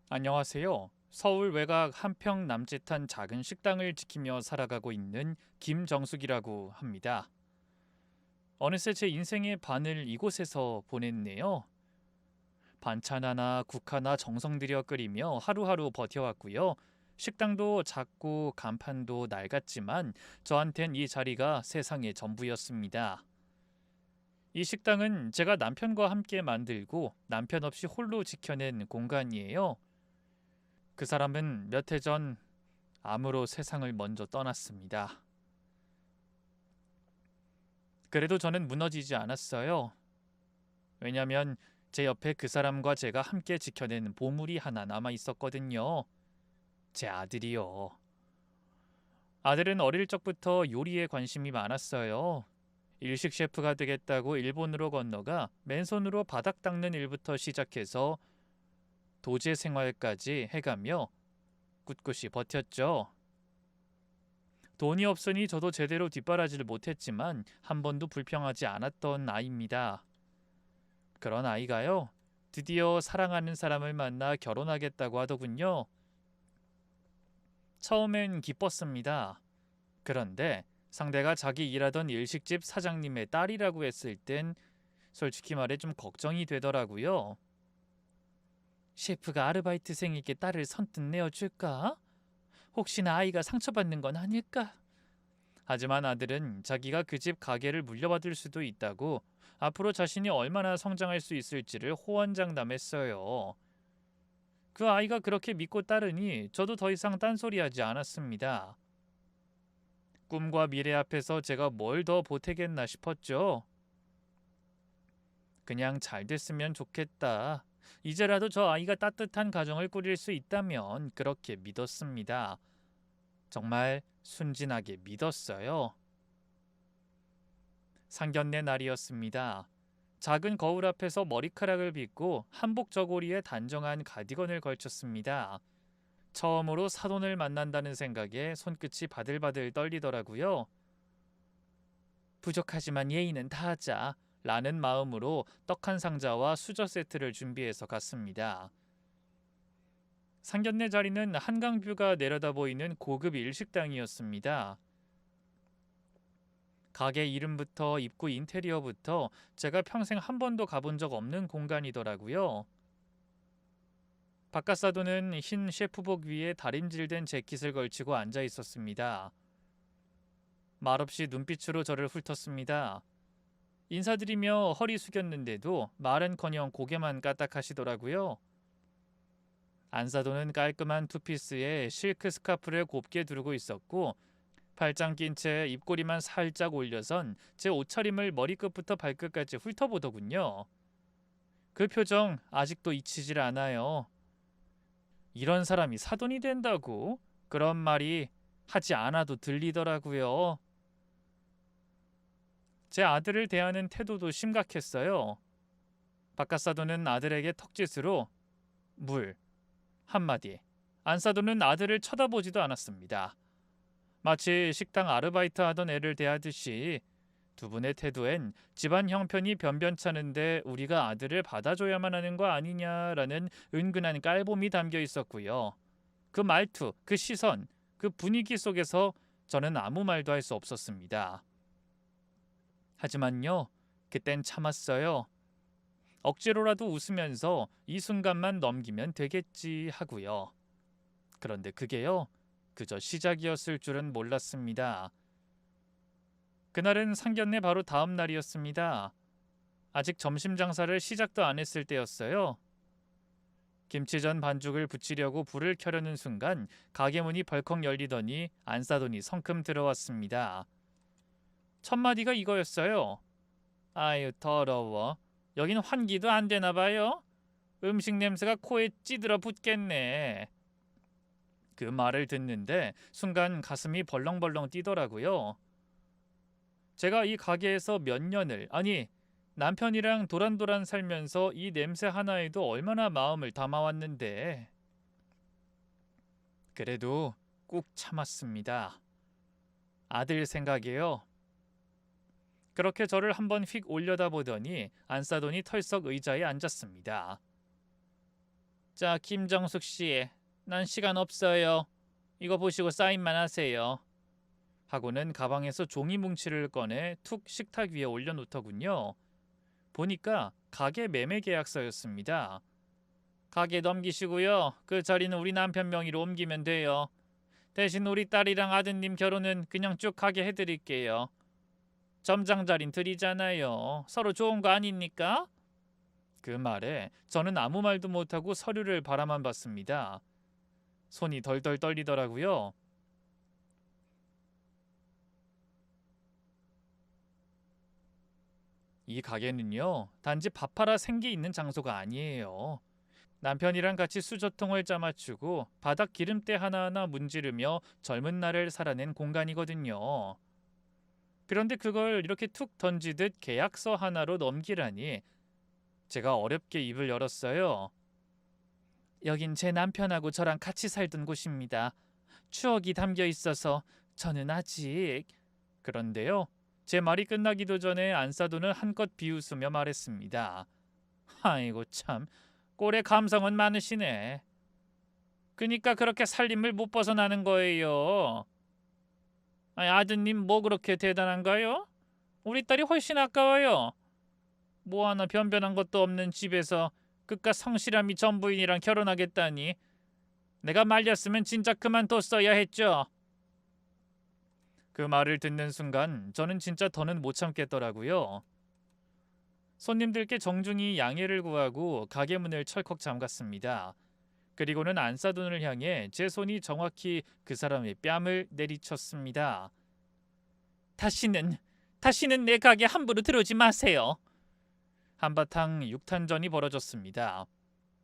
안녕하세요. 서울 외곽 한평 남짓한 작은 식당을 지키며 살아가고 있는 김정숙이라고 합니다. 어느새 제 인생의 반을 이곳에서 보냈네요. 반찬 하나, 국 하나 정성 들여 끓이며 하루하루 버텨왔고요. 식당도 작고 간판도 낡았지만 저한텐 이 자리가 세상의 전부였습니다. 이 식당은 제가 남편과 함께 만들고 남편 없이 홀로 지켜낸 공간이에요. 그 사람은 몇 해 전 암으로 세상을 먼저 떠났습니다. 그래도 저는 무너지지 않았어요. 왜냐면 제 옆에 그 사람과 제가 함께 지켜낸 보물이 하나 남아 있었거든요. 제 아들이요. 아들은 어릴 적부터 요리에 관심이 많았어요. 일식 셰프가 되겠다고 일본으로 건너가 맨손으로 바닥 닦는 일부터 시작해서 도제 생활까지 해가며 꿋꿋이 버텼죠. 돈이 없으니 저도 제대로 뒷바라지를 못했지만 한 번도 불평하지 않았던 아이입니다. 그런 아이가요, 드디어 사랑하는 사람을 만나 결혼하겠다고 하더군요. 처음엔 기뻤습니다. 그런데 상대가 자기 일하던 일식집 사장님의 딸이라고 했을 땐 솔직히 말해 좀 걱정이 되더라고요. 셰프가 아르바이트생에게 딸을 선뜻 내어줄까? 혹시나 아이가 상처받는 건 아닐까? 하지만 아들은 자기가 그 집 가게를 물려받을 수도 있다고 앞으로 자신이 얼마나 성장할 수 있을지를 호언장담했어요. 그 아이가 그렇게 믿고 따르니 저도 더 이상 딴소리하지 않았습니다. 꿈과 미래 앞에서 제가 뭘 더 보태겠나 싶었죠. 그냥 잘 됐으면 좋겠다. 이제라도 저 아이가 따뜻한 가정을 꾸릴 수 있다면 그렇게 믿었습니다. 정말 순진하게 믿었어요. 상견례 날이었습니다. 작은 거울 앞에서 머리카락을 빗고 한복 저고리에 단정한 가디건을 걸쳤습니다. 처음으로 사돈을 만난다는 생각에 손끝이 바들바들 떨리더라고요. 부족하지만 예의는 다하자 라는 마음으로 떡 한 상자와 수저 세트를 준비해서 갔습니다. 상견례 자리는 한강뷰가 내려다 보이는 고급 일식당이었습니다. 가게 이름부터 입구 인테리어부터 제가 평생 한 번도 가본 적 없는 공간이더라고요. 바깥사도는 흰 셰프복 위에 다림질된 재킷을 걸치고 앉아 있었습니다. 말없이 눈빛으로 저를 훑었습니다. 인사드리며 허리 숙였는데도 말은커녕 고개만 까딱하시더라고요. 안사도는 깔끔한 투피스에 실크 스카프를 곱게 두르고 있었고 팔짱 낀 채 입꼬리만 살짝 올려선 제 옷차림을 머리끝부터 발끝까지 훑어보더군요. 그 표정 아직도 잊히질 않아요. 이런 사람이 사돈이 된다고? 그런 말이 하지 않아도 들리더라고요. 제 아들을 대하는 태도도 심각했어요. 바깥사돈은 아들에게 턱짓으로 물 한마디. 안사돈은 아들을 쳐다보지도 않았습니다. 마치 식당 아르바이트 하던 애를 대하듯이 두 분의 태도엔 집안 형편이 변변찮은데 우리가 아들을 받아줘야만 하는 거 아니냐라는 은근한 깔봄이 담겨 있었고요. 그 말투, 그 시선, 그 분위기 속에서 저는 아무 말도 할 수 없었습니다. 하지만요, 그땐 참았어요. 억지로라도 웃으면서 이 순간만 넘기면 되겠지 하고요. 그런데 그게요, 그저 시작이었을 줄은 몰랐습니다. 그날은 상견례 바로 다음 날이었습니다. 아직 점심 장사를 시작도 안 했을 때였어요. 김치전 반죽을 부치려고 불을 켜려는 순간 가게 문이 벌컥 열리더니 안사돈이 성큼 들어왔습니다. 첫 마디가 이거였어요. 아유 더러워. 여긴 환기도 안 되나 봐요. 음식 냄새가 코에 찌들어 붙겠네. 그 말을 듣는데 순간 가슴이 벌렁벌렁 뛰더라고요. 제가 이 가게에서 몇 년을, 아니 남편이랑 도란도란 살면서 이 냄새 하나에도 얼마나 마음을 담아왔는데. 그래도 꾹 참았습니다. 아들 생각이에요. 그렇게 저를 한번 휙 올려다보더니 안사돈이 털썩 의자에 앉았습니다. 자, 김정숙 씨, 난 시간 없어요. 이거 보시고 사인만 하세요. 하고는 가방에서 종이 뭉치를 꺼내 툭 식탁 위에 올려놓더군요. 보니까 가게 매매 계약서였습니다. 가게 넘기시고요. 그 자리는 우리 남편 명의로 옮기면 돼요. 대신 우리 딸이랑 아드님 결혼은 그냥 쭉 하게 해드릴게요. 점장 자린 드리잖아요. 서로 좋은 거 아닙니까? 그 말에 저는 아무 말도 못하고 서류를 바라만 봤습니다. 손이 덜덜 떨리더라고요. 이 가게는요, 단지 밥 팔아 생기 있는 장소가 아니에요. 남편이랑 같이 수저통을 짜맞추고 바닥 기름때 하나하나 문지르며 젊은 날을 살아낸 공간이거든요. 그런데 그걸 이렇게 툭 던지듯 계약서 하나로 넘기라니 제가 어렵게 입을 열었어요. 여긴 제 남편하고 저랑 같이 살던 곳입니다. 추억이 담겨 있어서 저는 아직... 그런데요. 제 말이 끝나기도 전에 안사돈은 한껏 비웃으며 말했습니다. 아이고 참, 꼴에 감성은 많으시네. 그니까 그렇게 살림을 못 벗어나는 거예요. 아니, 아드님 뭐 그렇게 대단한가요? 우리 딸이 훨씬 아까워요. 뭐 하나 변변한 것도 없는 집에서 그깟 성실함이 전부인이랑 결혼하겠다니. 내가 말렸으면 진짜 그만뒀어야 했죠. 그 말을 듣는 순간 저는 진짜 더는 못 참겠더라고요. 손님들께 정중히 양해를 구하고 가게 문을 철컥 잠갔습니다. 그리고는 안사돈을 향해 제 손이 정확히 그 사람의 뺨을 내리쳤습니다. 다시는 내 가게 함부로 들어오지 마세요. 한바탕 육탄전이 벌어졌습니다.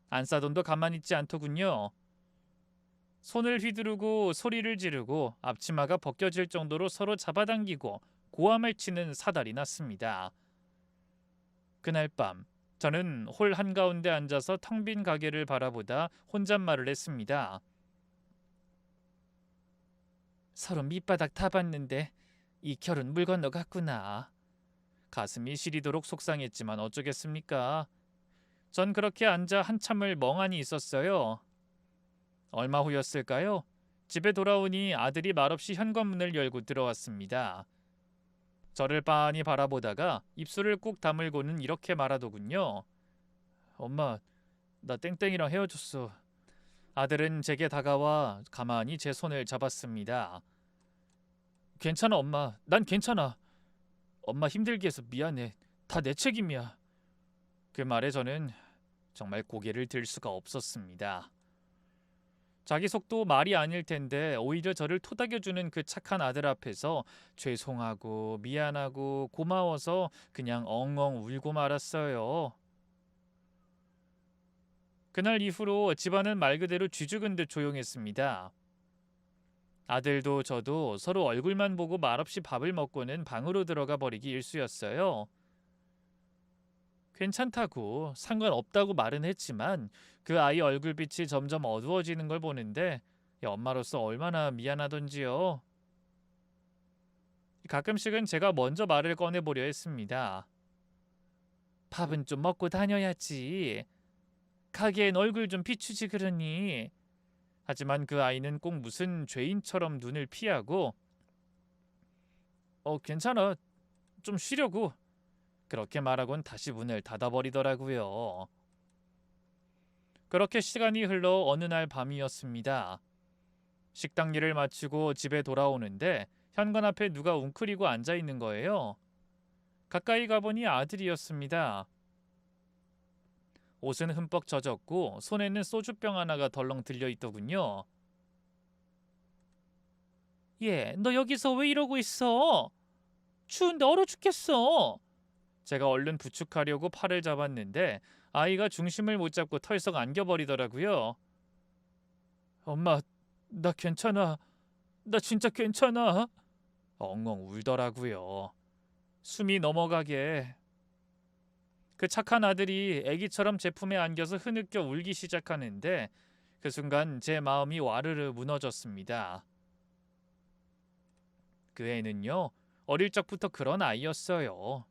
안사돈도 가만히 있지 않더군요. 손을 휘두르고 소리를 지르고 앞치마가 벗겨질 정도로 서로 잡아당기고 고함을 치는 사달이 났습니다. 그날 밤 저는 홀 한가운데 앉아서 텅 빈 가게를 바라보다 혼잣말을 했습니다. 서로 밑바닥 다 봤는데 이 결혼 물 건너갔구나. 가슴이 시리도록 속상했지만 어쩌겠습니까? 전 그렇게 앉아 한참을 멍하니 있었어요. 얼마 후였을까요? 집에 돌아오니 아들이 말없이 현관문을 열고 들어왔습니다. 저를 빤히 바라보다가 입술을 꾹 다물고는 이렇게 말하더군요. 엄마, 나 땡땡이랑 헤어졌어. 아들은 제게 다가와 가만히 제 손을 잡았습니다. 괜찮아 엄마, 난 괜찮아. 엄마 힘들게 해서 미안해. 다 내 책임이야. 그 말에 저는 정말 고개를 들 수가 없었습니다. 자기 속도 말이 아닐 텐데 오히려 저를 토닥여주는 그 착한 아들 앞에서 죄송하고 미안하고 고마워서 그냥 엉엉 울고 말았어요. 그날 이후로 집안은 말 그대로 쥐죽은 듯 조용했습니다. 아들도 저도 서로 얼굴만 보고 말없이 밥을 먹고는 방으로 들어가 버리기 일쑤였어요. 괜찮다고 상관없다고 말은 했지만 그 아이 얼굴빛이 점점 어두워지는 걸 보는데 엄마로서 얼마나 미안하던지요. 가끔씩은 제가 먼저 말을 꺼내보려 했습니다. 밥은 좀 먹고 다녀야지. 가게엔 얼굴 좀 비추지 그러니. 하지만 그 아이는 꼭 무슨 죄인처럼 눈을 피하고 괜찮아. 좀 쉬려고. 그렇게 말하곤 다시 문을 닫아버리더라고요. 그렇게 시간이 흘러 어느 날 밤이었습니다. 식당 일을 마치고 집에 돌아오는데 현관 앞에 누가 웅크리고 앉아 있는 거예요. 가까이 가보니 아들이었습니다. 옷은 흠뻑 젖었고 손에는 소주병 하나가 덜렁 들려 있더군요. 얘, 너 여기서 왜 이러고 있어? 추운데 얼어 죽겠어. 제가 얼른 부축하려고 팔을 잡았는데 아이가 중심을 못 잡고 털썩 안겨버리더라고요. 엄마, 나 괜찮아. 나 진짜 괜찮아. 엉엉 울더라고요. 숨이 넘어가게. 그 착한 아들이 아기처럼 제 품에 안겨서 흐느껴 울기 시작하는데 그 순간 제 마음이 와르르 무너졌습니다. 그 애는요, 어릴 적부터 그런 아이였어요.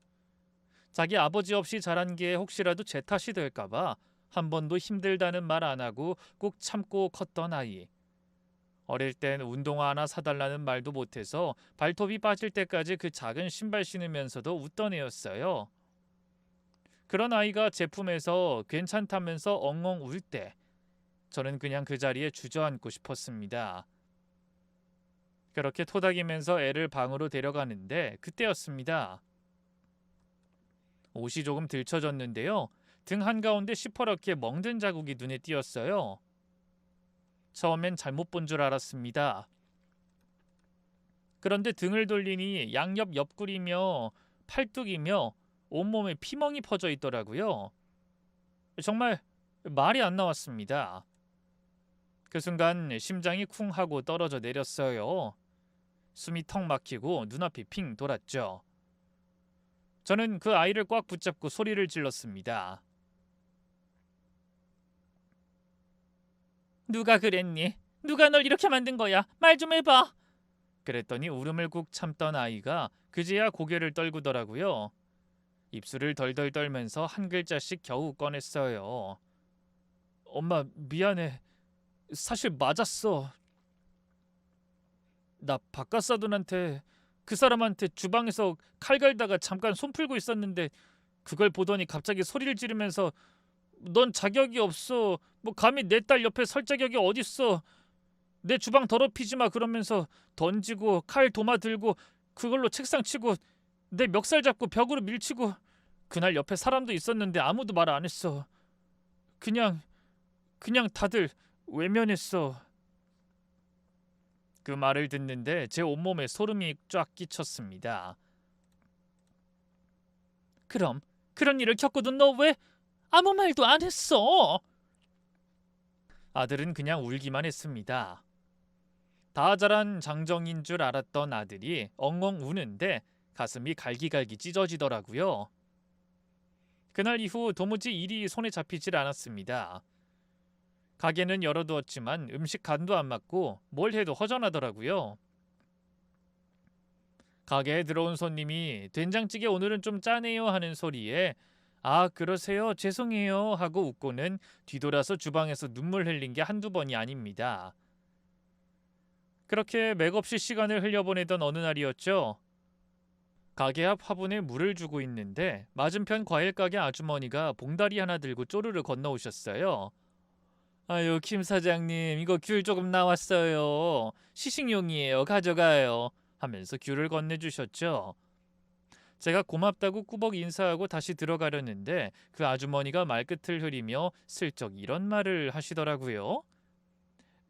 자기 아버지 없이 자란 게 혹시라도 제 탓이 될까봐 한 번도 힘들다는 말 안 하고 꼭 참고 컸던 아이. 어릴 땐 운동화 하나 사달라는 말도 못해서 발톱이 빠질 때까지 그 작은 신발 신으면서도 웃던 애였어요. 그런 아이가 제품에서 괜찮다면서 엉엉 울 때 저는 그냥 그 자리에 주저앉고 싶었습니다. 그렇게 토닥이면서 애를 방으로 데려가는데 그때였습니다. 옷이 조금 들쳐졌는데요. 등 한가운데 시퍼렇게 멍든 자국이 눈에 띄었어요. 처음엔 잘못 본 줄 알았습니다. 그런데 등을 돌리니 양옆 옆구리며 팔뚝이며 온몸에 피멍이 퍼져 있더라고요. 정말 말이 안 나왔습니다. 그 순간 심장이 쿵 하고 떨어져 내렸어요. 숨이 턱 막히고 눈앞이 핑 돌았죠. 저는 그 아이를 꽉 붙잡고 소리를 질렀습니다. 누가 그랬니? 누가 널 이렇게 만든 거야? 말 좀 해봐. 그랬더니 울음을 꾹 참던 아이가 그제야 고개를 떨구더라고요. 입술을 덜덜 떨면서 한 글자씩 겨우 꺼냈어요. 엄마 미안해. 사실 맞았어. 나 박가사돈한테 그 사람한테 주방에서 칼 갈다가 잠깐 손 풀고 있었는데 그걸 보더니 갑자기 소리를 지르면서 넌 자격이 없어. 뭐 감히 내 딸 옆에 설 자격이 어딨어. 내 주방 더럽히지 마 그러면서 던지고 칼 도마 들고 그걸로 책상 치고 내 멱살 잡고 벽으로 밀치고 그날 옆에 사람도 있었는데 아무도 말 안 했어. 그냥 다들 외면했어. 그 말을 듣는데 제 온몸에 소름이 쫙 끼쳤습니다. 그럼 그런 일을 겪고도 너 왜 아무 말도 안 했어? 아들은 그냥 울기만 했습니다. 다 자란 장정인 줄 알았던 아들이 엉엉 우는데 가슴이 갈기갈기 찢어지더라고요. 그날 이후 도무지 일이 손에 잡히질 않았습니다. 가게는 열어두었지만 음식 간도 안 맞고 뭘 해도 허전하더라고요. 가게에 들어온 손님이 된장찌개 오늘은 좀 짜네요 하는 소리에 아 그러세요 죄송해요 하고 웃고는 뒤돌아서 주방에서 눈물 흘린 게 한두 번이 아닙니다. 그렇게 맥없이 시간을 흘려보내던 어느 날이었죠. 가게 앞 화분에 물을 주고 있는데 맞은편 과일 가게 아주머니가 봉다리 하나 들고 쪼르르 건너오셨어요. 아유 김 사장님 이거 귤 조금 나왔어요. 시식용이에요. 가져가요. 하면서 귤을 건네주셨죠. 제가 고맙다고 꾸벅 인사하고 다시 들어가려는데 그 아주머니가 말끝을 흐리며 슬쩍 이런 말을 하시더라고요.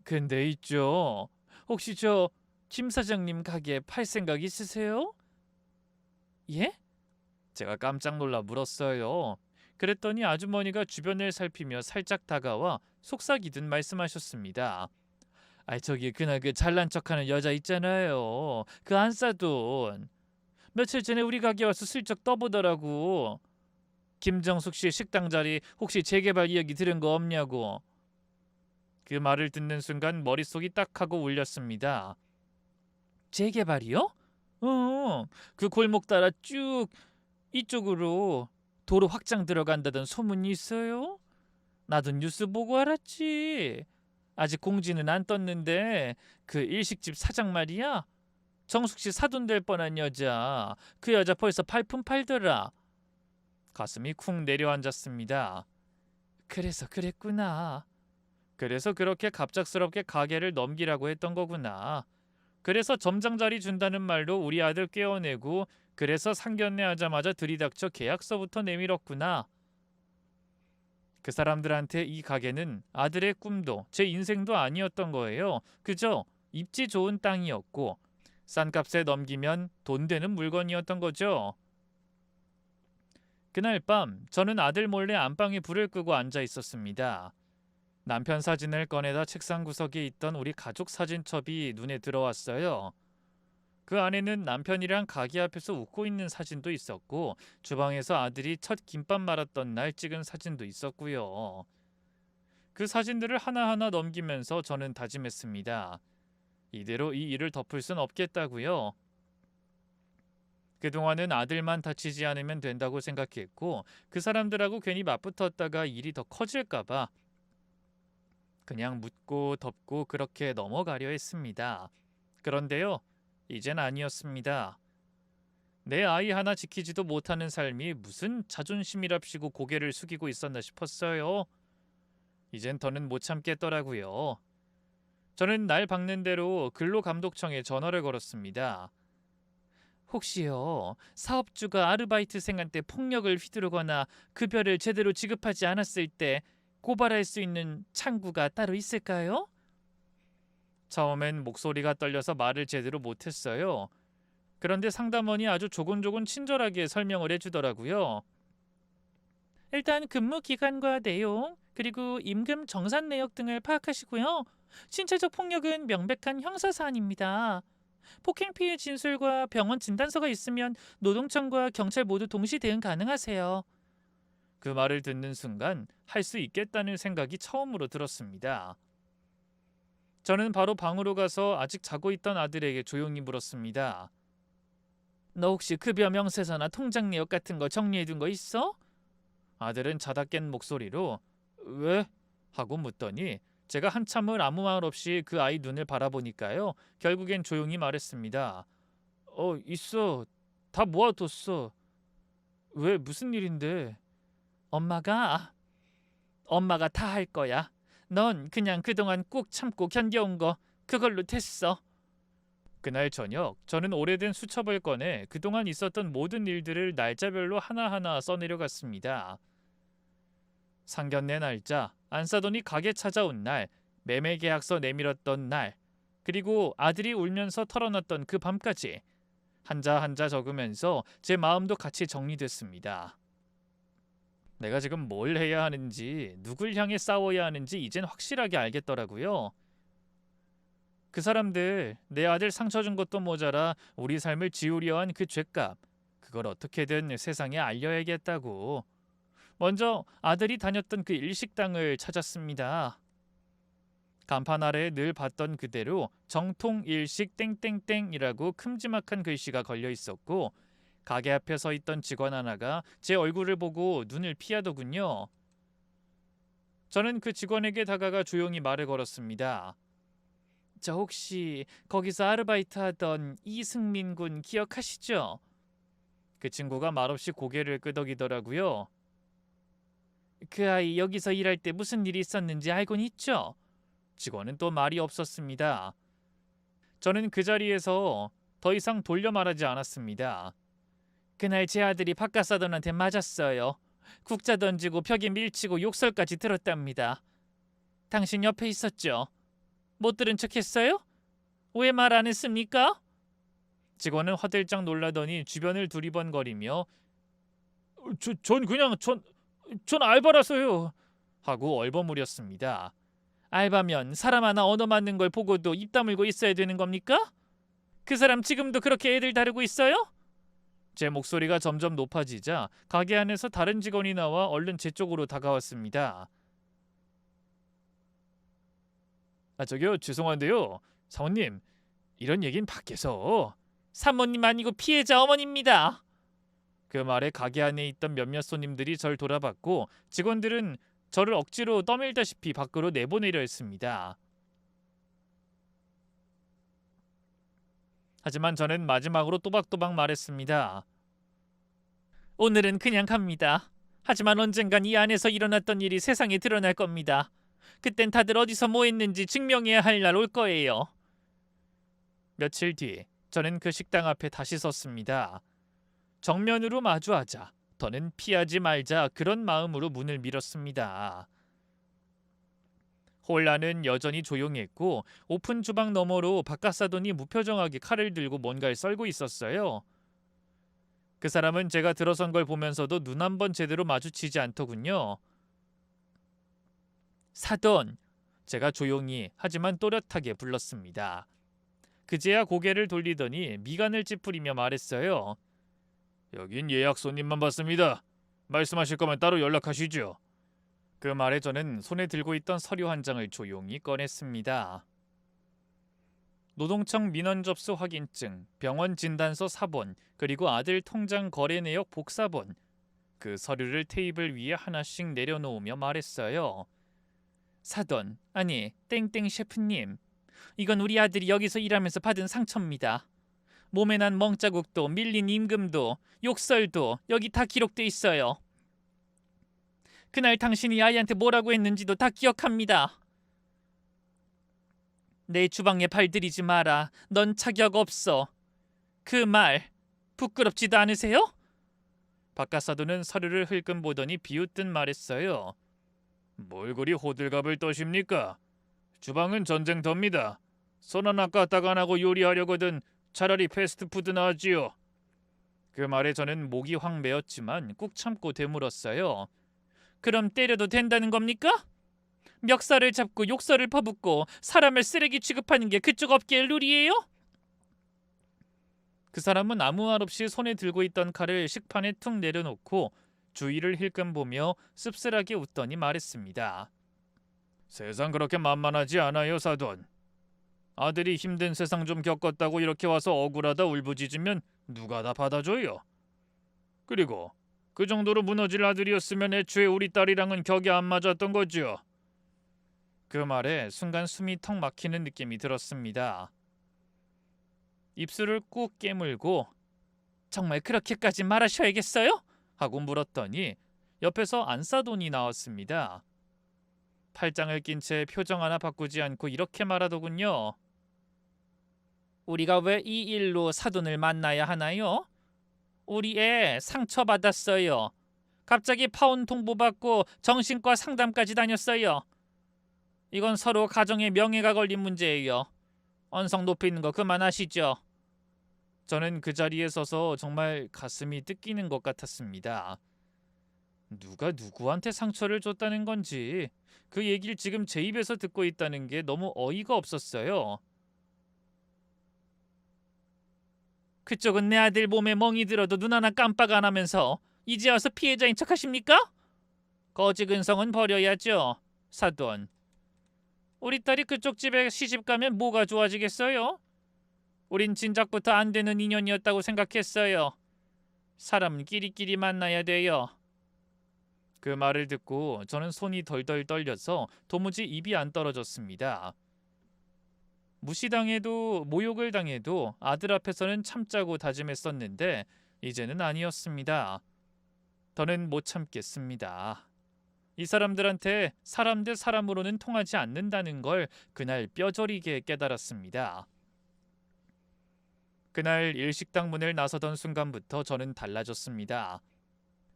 근데 있죠. 혹시 저 김 사장님 가게 팔 생각 있으세요? 예? 제가 깜짝 놀라 물었어요. 그랬더니 아주머니가 주변을 살피며 살짝 다가와 속삭이듯 말씀하셨습니다. 아 저기 그날 그 잘난 척하는 여자 있잖아요. 그 안싸돈. 며칠 전에 우리 가게 와서 슬쩍 떠보더라고. 김정숙 씨 식당 자리 혹시 재개발 이야기 들은 거 없냐고. 그 말을 듣는 순간 머릿속이 딱 하고 울렸습니다. 재개발이요? 그 골목 따라 쭉 이쪽으로 도로 확장 들어간다던 소문이 있어요? 나도 뉴스 보고 알았지. 아직 공지는 안 떴는데 그 일식집 사장 말이야. 정숙 씨 사돈 될 뻔한 여자. 그 여자 벌써 발품 팔더라. 가슴이 쿵 내려앉았습니다. 그래서 그랬구나. 그래서 그렇게 갑작스럽게 가게를 넘기라고 했던 거구나. 그래서 점장 자리 준다는 말로 우리 아들 깨어내고 그래서 상견례 하자마자 들이닥쳐 계약서부터 내밀었구나. 그 사람들한테 이 가게는 아들의 꿈도 제 인생도 아니었던 거예요. 그저 입지 좋은 땅이었고 싼 값에 넘기면 돈 되는 물건이었던 거죠. 그날 밤 저는 아들 몰래 안방에 불을 끄고 앉아 있었습니다. 남편 사진을 꺼내다 책상 구석에 있던 우리 가족 사진첩이 눈에 들어왔어요. 그 안에는 남편이랑 가게 앞에서 웃고 있는 사진도 있었고 주방에서 아들이 첫 김밥 말았던 날 찍은 사진도 있었고요. 그 사진들을 하나하나 넘기면서 저는 다짐했습니다. 이대로 이 일을 덮을 순 없겠다고요. 그동안은 아들만 다치지 않으면 된다고 생각했고 그 사람들하고 괜히 맞붙었다가 일이 더 커질까봐 그냥 묻고 덮고 그렇게 넘어가려 했습니다. 그런데요, 이젠 아니었습니다. 내 아이 하나 지키지도 못하는 삶이 무슨 자존심이랍시고 고개를 숙이고 있었나 싶었어요. 이젠 더는 못 참겠더라고요. 저는 날 박는 대로 근로감독청에 전화를 걸었습니다. 혹시요, 사업주가 아르바이트생한테 폭력을 휘두르거나 급여를 제대로 지급하지 않았을 때 고발할 수 있는 창구가 따로 있을까요? 처음엔 목소리가 떨려서 말을 제대로 못했어요. 그런데 상담원이 아주 조곤조곤 친절하게 설명을 해주더라고요. 일단 근무 기간과 내용, 그리고 임금 정산 내역 등을 파악하시고요. 신체적 폭력은 명백한 형사 사안입니다. 폭행 피해 진술과 병원 진단서가 있으면 노동청과 경찰 모두 동시 대응 가능하세요. 그 말을 듣는 순간 할 수 있겠다는 생각이 처음으로 들었습니다. 저는 바로 방으로 가서 아직 자고 있던 아들에게 조용히 물었습니다. 너 혹시 급여 명세서나 통장 내역 같은 거 정리해둔 거 있어? 아들은 자다 깬 목소리로 왜? 하고 묻더니 제가 한참을 아무 말 없이 그 아이 눈을 바라보니까요. 결국엔 조용히 말했습니다. 있어. 다 모아뒀어. 왜 무슨 일인데? 엄마가 다 할 거야. 넌 그냥 그동안 꾹 참고 견뎌온 거 그걸로 됐어. 그날 저녁 저는 오래된 수첩을 꺼내 그동안 있었던 모든 일들을 날짜별로 하나하나 써내려갔습니다. 상견례 날짜, 안 싸더니 가게 찾아온 날, 매매 계약서 내밀었던 날, 그리고 아들이 울면서 털어놨던 그 밤까지 한자 한자 적으면서 제 마음도 같이 정리됐습니다. 내가 지금 뭘 해야 하는지, 누굴 향해 싸워야 하는지 이젠 확실하게 알겠더라고요. 그 사람들, 내 아들 상처 준 것도 모자라 우리 삶을 지우려 한 그 죗값, 그걸 어떻게든 세상에 알려야겠다고. 먼저 아들이 다녔던 그 일식당을 찾았습니다. 간판 아래에 늘 봤던 그대로 정통 일식 땡땡땡이라고 큼지막한 글씨가 걸려 있었고 가게 앞에 서 있던 직원 하나가 제 얼굴을 보고 눈을 피하더군요. 저는 그 직원에게 다가가 조용히 말을 걸었습니다. 저 혹시 거기서 아르바이트 하던 이승민 군 기억하시죠? 그 친구가 말없이 고개를 끄덕이더라고요. 그 아이 여기서 일할 때 무슨 일이 있었는지 알고는 있죠? 직원은 또 말이 없었습니다. 저는 그 자리에서 더 이상 돌려 말하지 않았습니다. 그날 제 아들이 바깥사돈한테 맞았어요. 국자 던지고 벽에 밀치고 욕설까지 들었답니다. 당신 옆에 있었죠? 못 들은 척 했어요? 왜 말 안 했습니까? 직원은 화들짝 놀라더니 주변을 두리번거리며 전 알바라서요 하고 얼버무렸습니다. 알바면 사람 하나 얻어 맞는 걸 보고도 입 다물고 있어야 되는 겁니까? 그 사람 지금도 그렇게 애들 다루고 있어요? 제 목소리가 점점 높아지자 가게 안에서 다른 직원이 나와 얼른 제 쪽으로 다가왔습니다. 저기요, 죄송한데요. 사모님, 이런 얘긴 밖에서. 사모님 아니고 피해자 어머니입니다. 그 말에 가게 안에 있던 몇몇 손님들이 절 돌아봤고 직원들은 저를 억지로 떠밀다시피 밖으로 내보내려 했습니다. 하지만 저는 마지막으로 또박또박 말했습니다. 오늘은 그냥 갑니다. 하지만 언젠간 이 안에서 일어났던 일이 세상에 드러날 겁니다. 그땐 다들 어디서 뭐 했는지 증명해야 할 날 올 거예요. 며칠 뒤 저는 그 식당 앞에 다시 섰습니다. 정면으로 마주하자 더는 피하지 말자 그런 마음으로 문을 밀었습니다. 홀라는 여전히 조용했고 오픈 주방 너머로 바깥사돈이 무표정하게 칼을 들고 뭔가를 썰고 있었어요. 그 사람은 제가 들어선 걸 보면서도 눈 한 번 제대로 마주치지 않더군요. 사돈! 제가 조용히 하지만 또렷하게 불렀습니다. 그제야 고개를 돌리더니 미간을 찌푸리며 말했어요. 여긴 예약 손님만 받습니다. 말씀하실 거면 따로 연락하시죠. 그 말에 저는 손에 들고 있던 서류 한 장을 조용히 꺼냈습니다. 노동청 민원 접수 확인증, 병원 진단서 사본, 그리고 아들 통장 거래 내역 복사본. 그 서류를 테이블 위에 하나씩 내려놓으며 말했어요. 사돈, 아니 땡땡 셰프님, 이건 우리 아들이 여기서 일하면서 받은 상처입니다. 몸에 난 멍자국도 밀린 임금도 욕설도 여기 다 기록돼 있어요. 그날 당신이 아이한테 뭐라고 했는지도 다 기억합니다. 내 주방에 발들이지 마라. 넌 자격 없어. 그 말 부끄럽지도 않으세요? 박가사도는 서류를 흘끔 보더니 비웃듯 말했어요. 뭘 그리 호들갑을 떠십니까? 주방은 전쟁터입니다. 손 하나 까딱 안 하고 요리하려거든 차라리 패스트푸드나 하지요. 그 말에 저는 목이 확 메었지만 꾹 참고 되물었어요. 그럼 때려도 된다는 겁니까? 멱살을 잡고 욕설을 퍼붓고 사람을 쓰레기 취급하는 게 그쪽 업계의 룰이에요? 그 사람은 아무 말 없이 손에 들고 있던 칼을 식판에 툭 내려놓고 주위를 힐끔 보며 씁쓸하게 웃더니 말했습니다. 세상 그렇게 만만하지 않아요, 사돈. 아들이 힘든 세상 좀 겪었다고 이렇게 와서 억울하다 울부짖으면 누가 다 받아줘요. 그리고 그 정도로 무너질 아들이었으면 애초에 우리 딸이랑은 격이 안 맞았던 거죠. 그 말에 순간 숨이 턱 막히는 느낌이 들었습니다. 입술을 꾹 깨물고 정말 그렇게까지 말하셔야겠어요? 하고 물었더니 옆에서 안사돈이 나왔습니다. 팔짱을 낀 채 표정 하나 바꾸지 않고 이렇게 말하더군요. 우리가 왜 이 일로 사돈을 만나야 하나요? 우리 애 상처받았어요. 갑자기 파혼 통보받고 정신과 상담까지 다녔어요. 이건 서로 가정의 명예가 걸린 문제예요. 언성 높이는 거 그만하시죠. 저는 그 자리에 서서 정말 가슴이 뜯기는 것 같았습니다. 누가 누구한테 상처를 줬다는 건지 그 얘기를 지금 제 입에서 듣고 있다는 게 너무 어이가 없었어요. 그쪽은 내 아들 몸에 멍이 들어도 눈 하나 깜빡 안 하면서 이제 와서 피해자인 척 하십니까? 거지 근성은 버려야죠, 사돈. 우리 딸이 그쪽 집에 시집 가면 뭐가 좋아지겠어요? 우린 진작부터 안 되는 인연이었다고 생각했어요. 사람은 끼리끼리 만나야 돼요. 그 말을 듣고 저는 손이 덜덜 떨려서 도무지 입이 안 떨어졌습니다. 무시당해도 모욕을 당해도 아들 앞에서는 참자고 다짐했었는데 이제는 아니었습니다. 더는 못 참겠습니다. 이 사람들한테 사람 대 사람으로는 통하지 않는다는 걸 그날 뼈저리게 깨달았습니다. 그날 일식당 문을 나서던 순간부터 저는 달라졌습니다.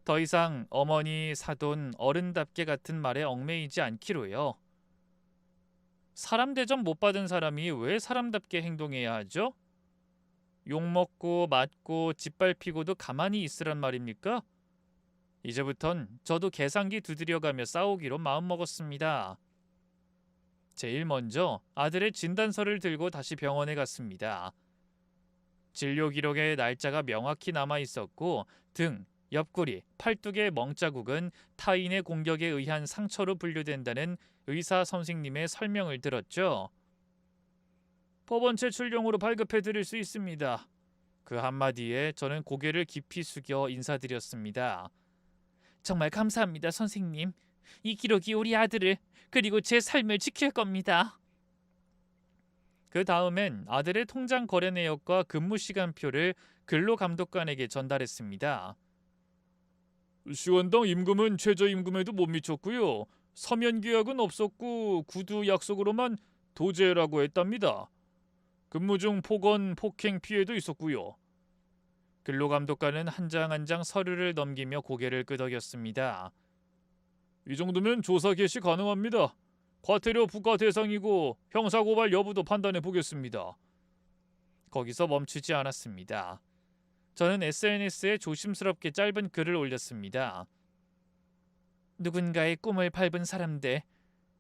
더 이상 어머니, 사돈, 어른답게 같은 말에 얽매이지 않기로요. 사람 대접 못 받은 사람이 왜 사람답게 행동해야 하죠? 욕먹고 맞고 짓밟히고도 가만히 있으란 말입니까? 이제부턴 저도 계산기 두드려가며 싸우기로 마음먹었습니다. 제일 먼저 아들의 진단서를 들고 다시 병원에 갔습니다. 진료 기록에 날짜가 명확히 남아 있었고 등, 옆구리, 팔뚝의 멍자국은 타인의 공격에 의한 상처로 분류된다는 의사 선생님의 설명을 들었죠. 법원 제출용으로 발급해 드릴 수 있습니다. 그 한마디에 저는 고개를 깊이 숙여 인사드렸습니다. 정말 감사합니다, 선생님. 이 기록이 우리 아들을 그리고 제 삶을 지킬 겁니다. 그 다음엔 아들의 통장 거래 내역과 근무 시간표를 근로감독관에게 전달했습니다. 시간당 임금은 최저임금에도 못 미쳤고요. 서면 계약은 없었고 구두 약속으로만 도제라고 했답니다. 근무 중 폭언, 폭행 피해도 있었고요. 근로감독관은 한 장 한 장 서류를 넘기며 고개를 끄덕였습니다. 이 정도면 조사 개시 가능합니다. 과태료 부과 대상이고 형사고발 여부도 판단해 보겠습니다. 거기서 멈추지 않았습니다. 저는 SNS에 조심스럽게 짧은 글을 올렸습니다. 누군가의 꿈을 밟은 사람들,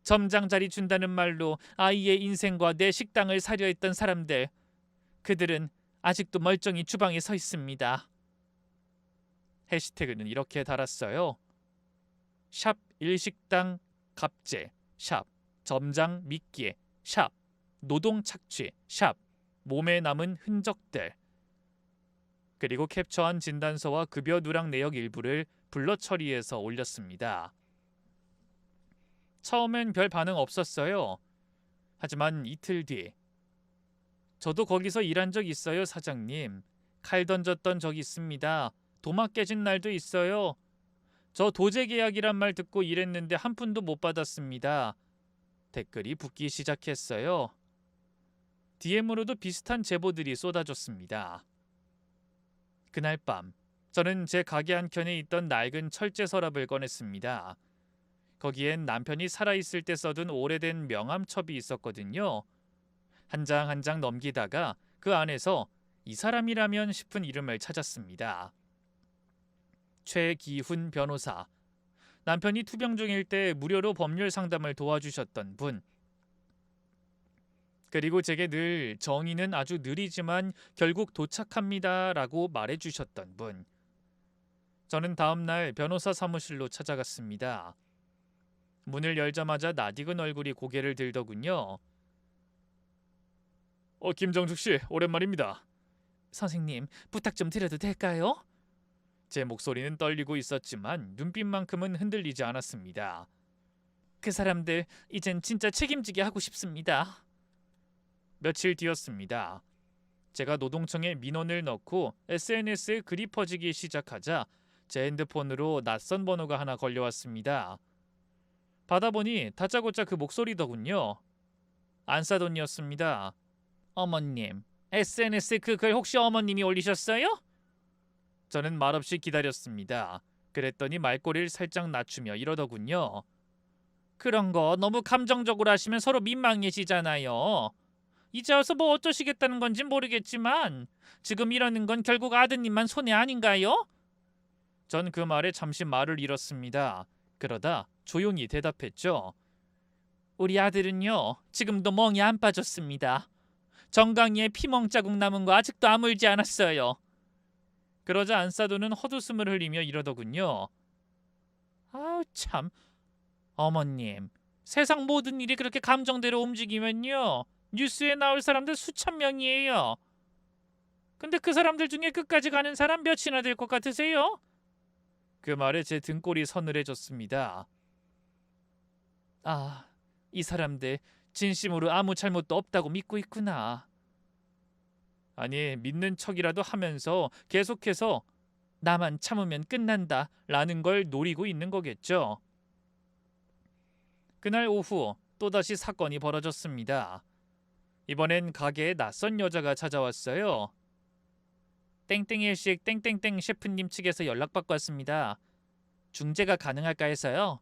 점장 자리 준다는 말로 아이의 인생과 내 식당을 사려 했던 사람들, 그들은 아직도 멀쩡히 주방에 서 있습니다. 해시태그는 이렇게 달았어요. 샵 일식당 갑제, 샵 점장 미끼, 샵 노동 착취, 샵 몸에 남은 흔적들, 그리고 캡처한 진단서와 급여 누락 내역 일부를 블러 처리해서 올렸습니다. 처음엔 별 반응 없었어요. 하지만 이틀 뒤, 저도 거기서 일한 적 있어요, 사장님. 칼 던졌던 적 있습니다. 도마 깨진 날도 있어요. 저 도제 계약이란 말 듣고 일했는데 한 푼도 못 받았습니다. 댓글이 붙기 시작했어요. DM으로도 비슷한 제보들이 쏟아졌습니다. 그날 밤, 저는 제 가게 한켠에 있던 낡은 철제 서랍을 꺼냈습니다. 거기엔 남편이 살아있을 때 써둔 오래된 명함첩이 있었거든요. 한 장 한 장 넘기다가 그 안에서 이 사람이라면 싶은 이름을 찾았습니다. 최기훈 변호사. 남편이 투병 중일 때 무료로 법률 상담을 도와주셨던 분. 그리고 제게 늘 정의는 아주 느리지만 결국 도착합니다 라고 말해주셨던 분. 저는 다음날 변호사 사무실로 찾아갔습니다. 문을 열자마자 낯익은 얼굴이 고개를 들더군요. 김정숙 씨, 오랜만입니다. 선생님, 부탁 좀 드려도 될까요? 제 목소리는 떨리고 있었지만 눈빛만큼은 흔들리지 않았습니다. 그 사람들 이젠 진짜 책임지게 하고 싶습니다. 며칠 뒤였습니다. 제가 노동청에 민원을 넣고 SNS에 글이 퍼지기 시작하자 제 핸드폰으로 낯선 번호가 하나 걸려왔습니다. 받아보니 다짜고짜 그 목소리더군요. 안사돈이었습니다. 어머님, SNS에 그 글 혹시 어머님이 올리셨어요? 저는 말없이 기다렸습니다. 그랬더니 말꼬리를 살짝 낮추며 이러더군요. 그런 거 너무 감정적으로 하시면 서로 민망해지잖아요. 이제 와서 뭐 어쩌시겠다는 건지 모르겠지만 지금 이러는 건 결국 아드님만 손해 아닌가요? 전 그 말에 잠시 말을 잃었습니다. 그러다 조용히 대답했죠. 우리 아들은요, 지금도 멍이 안 빠졌습니다. 정강이에 피멍 자국 남은 거 아직도 아물지 않았어요. 그러자 안사도는 헛웃음을 흘리며 이러더군요. 아우 참, 어머님, 세상 모든 일이 그렇게 감정대로 움직이면요, 뉴스에 나올 사람들 수천 명이에요. 근데 그 사람들 중에 끝까지 가는 사람 몇이나 될 것 같으세요? 그 말에 제 등골이 서늘해졌습니다. 아, 이 사람들 진심으로 아무 잘못도 없다고 믿고 있구나. 아니, 믿는 척이라도 하면서 계속해서 나만 참으면 끝난다 라는 걸 노리고 있는 거겠죠. 그날 오후 또다시 사건이 벌어졌습니다. 이번엔 가게에 낯선 여자가 찾아왔어요. 땡땡일식 땡땡땡 셰프님 측에서 연락받고 왔습니다. 중재가 가능할까 해서요.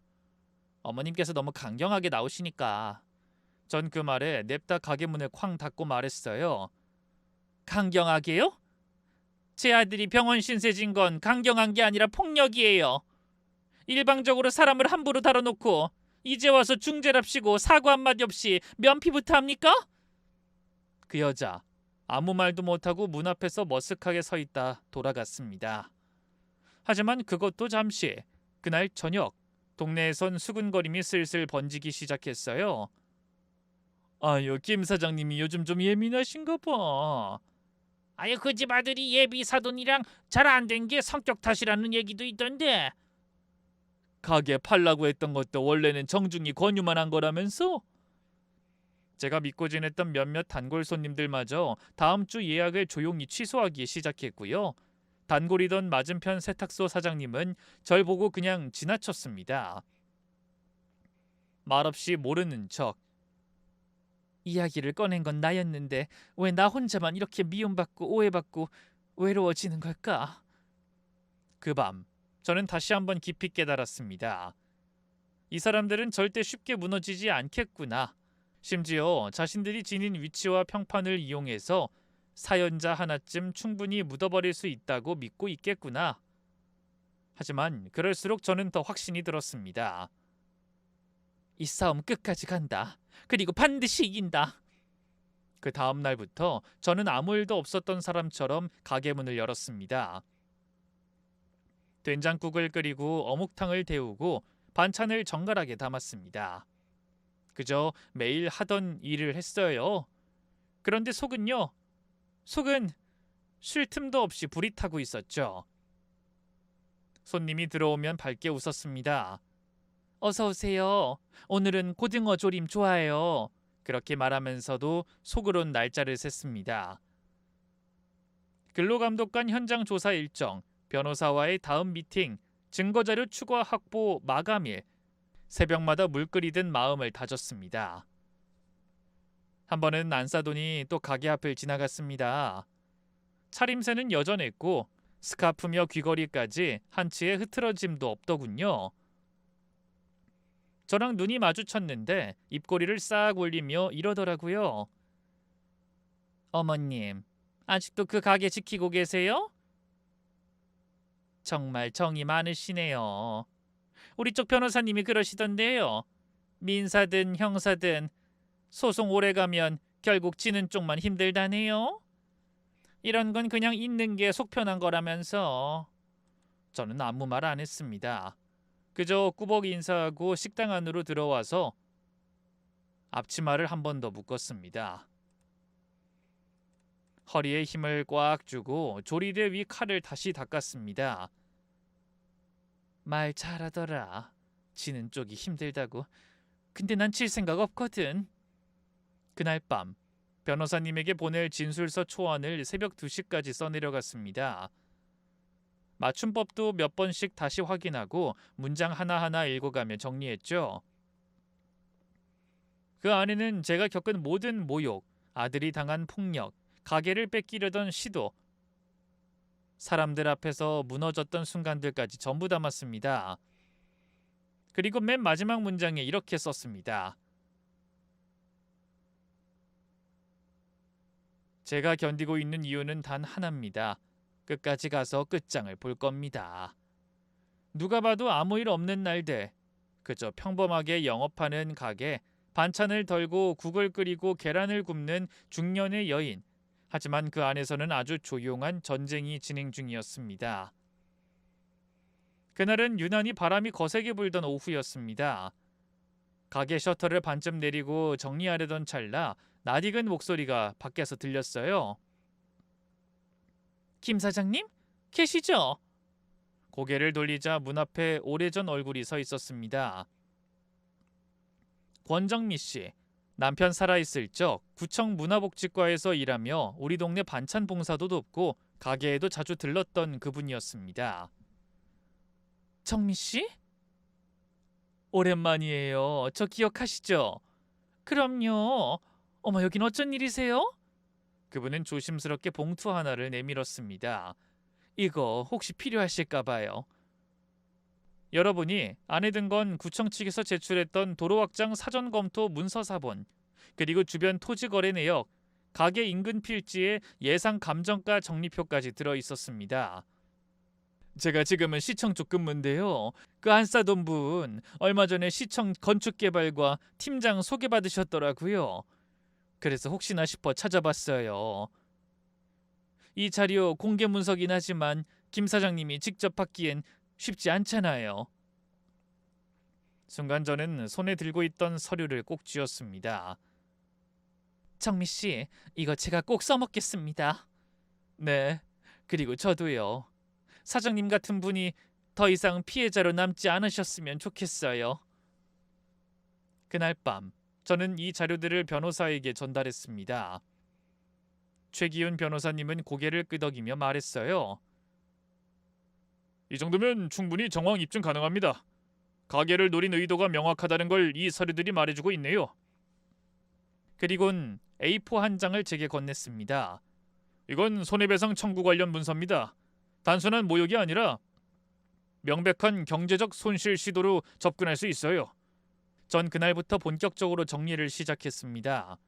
어머님께서 너무 강경하게 나오시니까. 전 그 말에 냅다 가게 문을 쾅 닫고 말했어요. 강경하게요? 제 아들이 병원 신세진 건 강경한 게 아니라 폭력이에요. 일방적으로 사람을 함부로 다뤄놓고 이제 와서 중재랍시고 사과 한마디 없이 면피부터 합니까? 그 여자 아무 말도 못하고 문 앞에서 머쓱하게 서 있다 돌아갔습니다. 하지만 그것도 잠시. 그날 저녁 동네에선 수군거림이 슬슬 번지기 시작했어요. 아유, 김 사장님이 요즘 좀 예민하신가 봐. 아유, 그 집 아들이 예비 사돈이랑 잘 안 된 게 성격 탓이라는 얘기도 있던데. 가게 팔라고 했던 것도 원래는 정중히 권유만 한 거라면서? 제가 믿고 지냈던 몇몇 단골 손님들마저 다음 주 예약을 조용히 취소하기 시작했고요. 단골이던 맞은편 세탁소 사장님은 절 보고 그냥 지나쳤습니다. 말없이 모르는 척. 이야기를 꺼낸 건 나였는데 왜 나 혼자만 이렇게 미움받고 오해받고 외로워지는 걸까? 그 밤 저는 다시 한번 깊이 깨달았습니다. 이 사람들은 절대 쉽게 무너지지 않겠구나. 심지어 자신들이 지닌 위치와 평판을 이용해서 사연자 하나쯤 충분히 묻어버릴 수 있다고 믿고 있겠구나. 하지만 그럴수록 저는 더 확신이 들었습니다. 이 싸움 끝까지 간다. 그리고 반드시 이긴다. 그 다음 날부터 저는 아무 일도 없었던 사람처럼 가게 문을 열었습니다. 된장국을 끓이고 어묵탕을 데우고 반찬을 정갈하게 담았습니다. 그저 매일 하던 일을 했어요. 그런데 속은요, 속은 쉴 틈도 없이 불이 타고 있었죠. 손님이 들어오면 밝게 웃었습니다. 어서 오세요. 오늘은 고등어 조림 좋아해요. 그렇게 말하면서도 속으론 날짜를 셌습니다. 근로감독관 현장 조사 일정, 변호사와의 다음 미팅, 증거자료 추가 확보 마감일, 새벽마다 물 끓이듯 마음을 다졌습니다. 한 번은 안 싸더니 또 가게 앞을 지나갔습니다. 차림새는 여전했고 스카프며 귀걸이까지 한치의 흐트러짐도 없더군요. 저랑 눈이 마주쳤는데 입꼬리를 싹 올리며 이러더라고요. 어머님, 아직도 그 가게 지키고 계세요? 정말 정이 많으시네요. 우리 쪽 변호사님이 그러시던데요. 민사든 형사든 소송 오래 가면 결국 지는 쪽만 힘들다네요. 이런 건 그냥 있는 게 속 편한 거라면서. 저는 아무 말 안 했습니다. 그저 꾸벅 인사하고 식당 안으로 들어와서 앞치마를 한 번 더 묶었습니다. 허리에 힘을 꽉 주고 조리대 위 칼을 다시 닦았습니다. 말 잘하더라. 지는 쪽이 힘들다고. 근데 난 질 생각 없거든. 그날 밤 변호사님에게 보낼 진술서 초안을 새벽 2시까지 써내려갔습니다. 맞춤법도 몇 번씩 다시 확인하고 문장 하나하나 읽어가며 정리했죠. 그 안에는 제가 겪은 모든 모욕, 아들이 당한 폭력, 가게를 뺏기려던 시도, 사람들 앞에서 무너졌던 순간들까지 전부 담았습니다. 그리고 맨 마지막 문장에 이렇게 썼습니다. 제가 견디고 있는 이유는 단 하나입니다. 끝까지 가서 끝장을 볼 겁니다. 누가 봐도 아무 일 없는 날들, 그저 평범하게 영업하는 가게, 반찬을 덜고 국을 끓이고 계란을 굽는 중년의 여인. 하지만 그 안에서는 아주 조용한 전쟁이 진행 중이었습니다. 그날은 유난히 바람이 거세게 불던 오후였습니다. 가게 셔터를 반쯤 내리고 정리하려던 찰나 낯익은 목소리가 밖에서 들렸어요. 김 사장님? 계시죠? 고개를 돌리자 문 앞에 오래전 얼굴이 서 있었습니다. 권정미 씨, 남편 살아있을 적 구청 문화복지과에서 일하며 우리 동네 반찬 봉사도 돕고 가게에도 자주 들렀던 그분이었습니다. 정미 씨? 오랜만이에요. 저 기억하시죠? 그럼요. 어머, 여긴 어쩐 일이세요? 그분은 조심스럽게 봉투 하나를 내밀었습니다. 이거 혹시 필요하실까 봐요. 여러분이 안에 든 건 구청 측에서 제출했던 도로확장 사전검토 문서사본, 그리고 주변 토지거래 내역, 가게 인근 필지에 예상 감정가 적립표까지 들어있었습니다. 제가 지금은 시청 쪽 근무인데요. 그 안 싸던 분 얼마 전에 시청 건축개발과 팀장 소개받으셨더라고요. 그래서 혹시나 싶어 찾아봤어요. 이 자료 공개 문서긴 하지만 김 사장님이 직접 받기엔 쉽지 않잖아요. 순간 저는 손에 들고 있던 서류를 꼭 쥐었습니다. 정미 씨, 이거 제가 꼭 써먹겠습니다. 네, 그리고 저도요. 사장님 같은 분이 더 이상 피해자로 남지 않으셨으면 좋겠어요. 그날 밤 저는 이 자료들을 변호사에게 전달했습니다. 최기훈 변호사님은 고개를 끄덕이며 말했어요. 이 정도면 충분히 정황 입증 가능합니다. 가게를 노린 의도가 명확하다는 걸 이 서류들이 말해주고 있네요. 그리곤 A4 한 장을 제게 건넸습니다. 이건 손해배상 청구 관련 문서입니다. 단순한 모욕이 아니라 명백한 경제적 손실 시도로 접근할 수 있어요. 전 그날부터 본격적으로 정리를 시작했습니다.